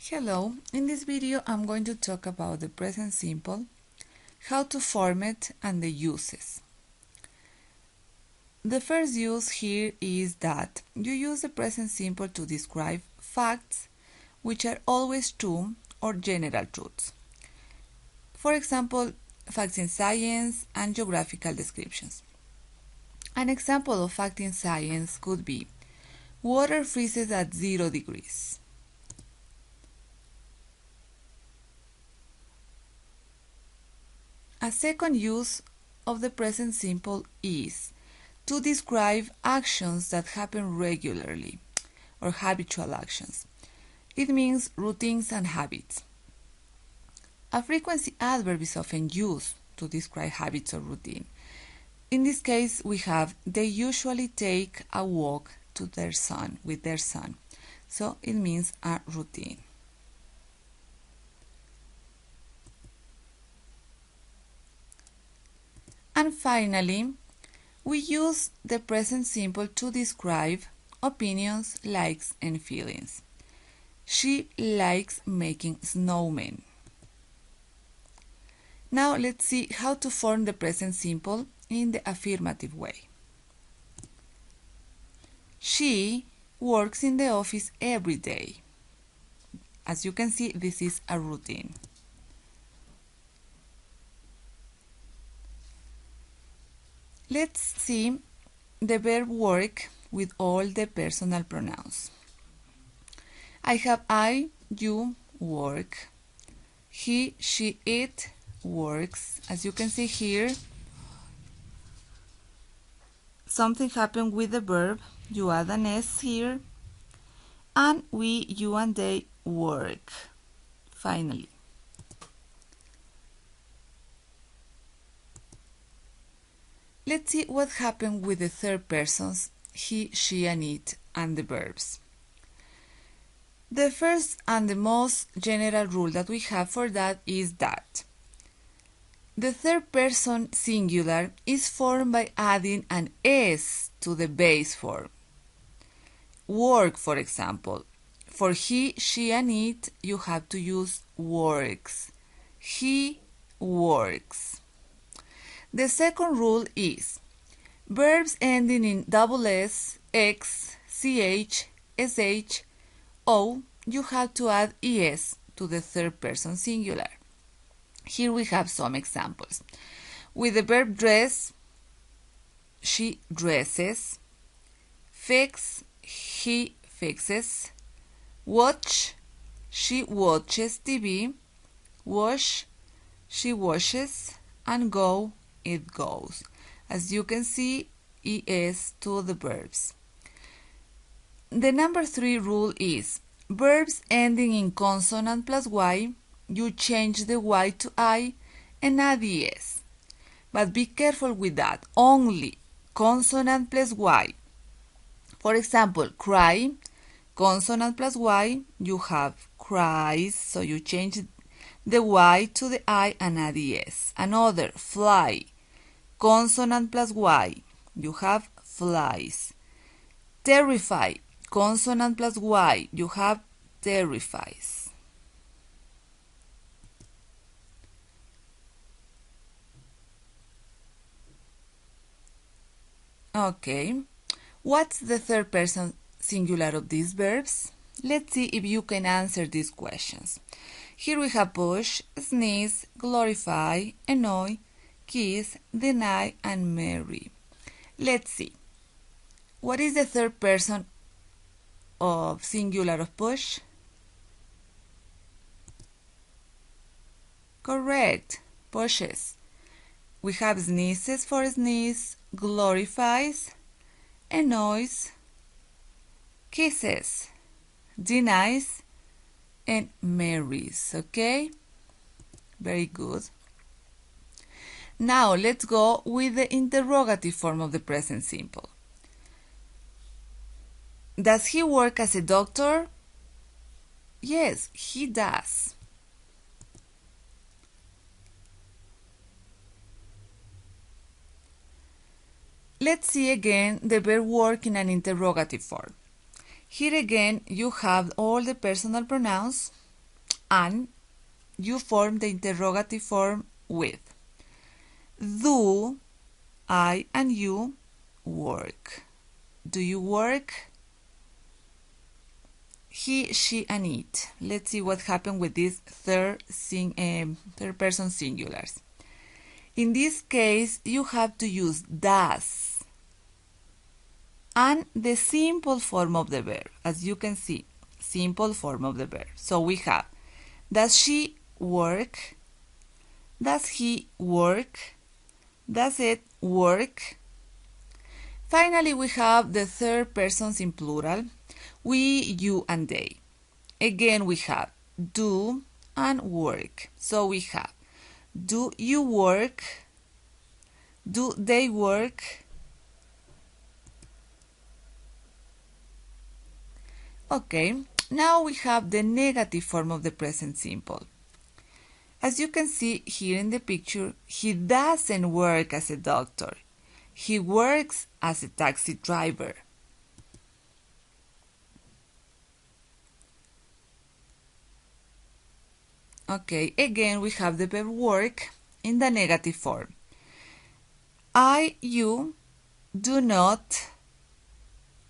Hello, in this video I'm going to talk about the present simple, how to form it, and the uses. The first use here is that you use the present simple to describe facts which are always true or general truths. For example, facts in science and geographical descriptions. An example of fact in science could be water freezes at 0 degrees. A second use of the present simple is to describe actions that happen regularly or habitual actions. It means routines and habits. A frequency adverb is often used to describe habits or routine. In this case, we have they usually take a walk to with their son. So it means a routine. And finally, we use the present simple to describe opinions, likes, and feelings. She likes making snowmen. Now let's see how to form the present simple in the affirmative way. She works in the office every day. As you can see, this is a routine. Let's see the verb work with all the personal pronouns. I have I, you, work. He, she, it, works. As you can see here, something happened with the verb. You add an S here. And we, you, and they work. Finally. Let's see what happened with the third persons, he, she, and it, and the verbs. The first and the most general rule that we have for that is that the third person singular is formed by adding an S to the base form. Work, for example. For he, she, and it, you have to use works. He works. The second rule is verbs ending in double S, X, CH, SH, O, you have to add ES to the third person singular. Here we have some examples. With the verb dress, she dresses. Fix, he fixes. Watch, she watches TV. Wash, she washes. And go, it goes. As you can see, ES to the verbs. The number 3 rule is verbs ending in consonant plus Y, you change the Y to I and add ES. But be careful with that, only consonant plus Y. For example, cry, consonant plus Y, you have cries, so you change the Y to the I and add ES. Another, fly, consonant plus Y, you have flies. Terrify, consonant plus Y, you have terrifies. Okay, what's the third person singular of these verbs? Let's see if you can answer these questions. Here we have push, sneeze, glorify, annoy, kiss, deny, and marry. Let's see. What is the third person of singular of push? Correct, pushes. We have sneezes for sneeze, glorifies, annoys, kisses, denies, and marries. Okay? Very good. Now let's go with the interrogative form of the present simple. Does he work as a doctor? Yes, he does. Let's see again the verb work in an interrogative form. Here again you have all the personal pronouns. and, you form the interrogative form with. Do I and you work? Do you work? He, she, and it. Let's see what happened with these third person singulars. In this case, you have to use does and the simple form of the verb. As you can see, simple form of the verb. So we have, does she work? Does he work? Does it work? Finally, we have the third persons in plural. We, you, and they. Again, we have do and work. So we have, do you work? Do they work? Okay, now we have the negative form of the present simple. As you can see here in the picture, he doesn't work as a doctor. He works as a taxi driver. Okay, again we have the verb work in the negative form. You do not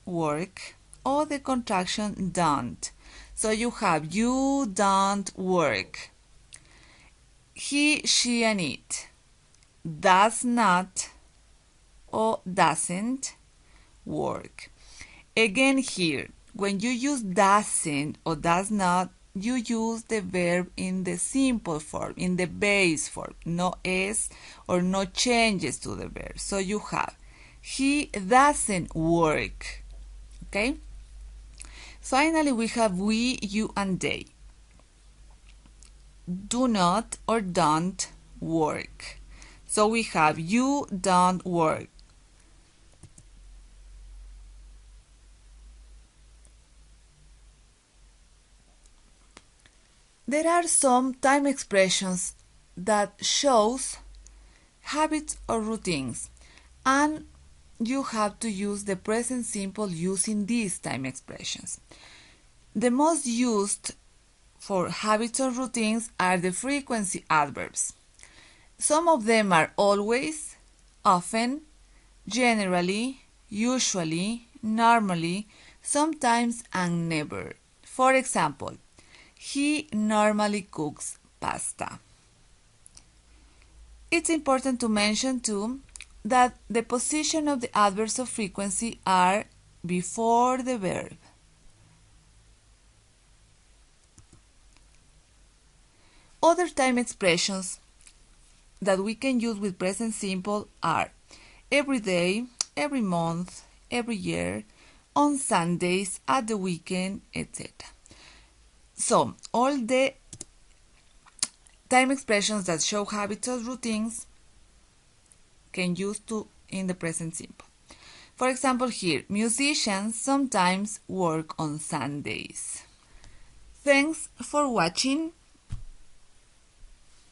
work, or the contraction don't. So you have you don't work. He, she, and it does not or doesn't work. Again here, when you use doesn't or does not, you use the verb in the simple form, in the base form, no s or no changes to the verb. So you have, he doesn't work. Okay? Finally, we have we, you, and they. Do not or don't work. So we have you don't work. There are some time expressions that shows habits or routines, and you have to use the present simple using these time expressions. The most used for habits or routines are the frequency adverbs. Some of them are always, often, generally, usually, normally, sometimes, and never. For example, he normally cooks pasta. It's important to mention too that the position of the adverbs of frequency are before the verb. Other time expressions that we can use with present simple are every day, every month, every year, on Sundays, at the weekend, etc. So, all the time expressions that show habits or routines can use to in the present simple. For example, here, musicians sometimes work on Sundays. Thanks for watching.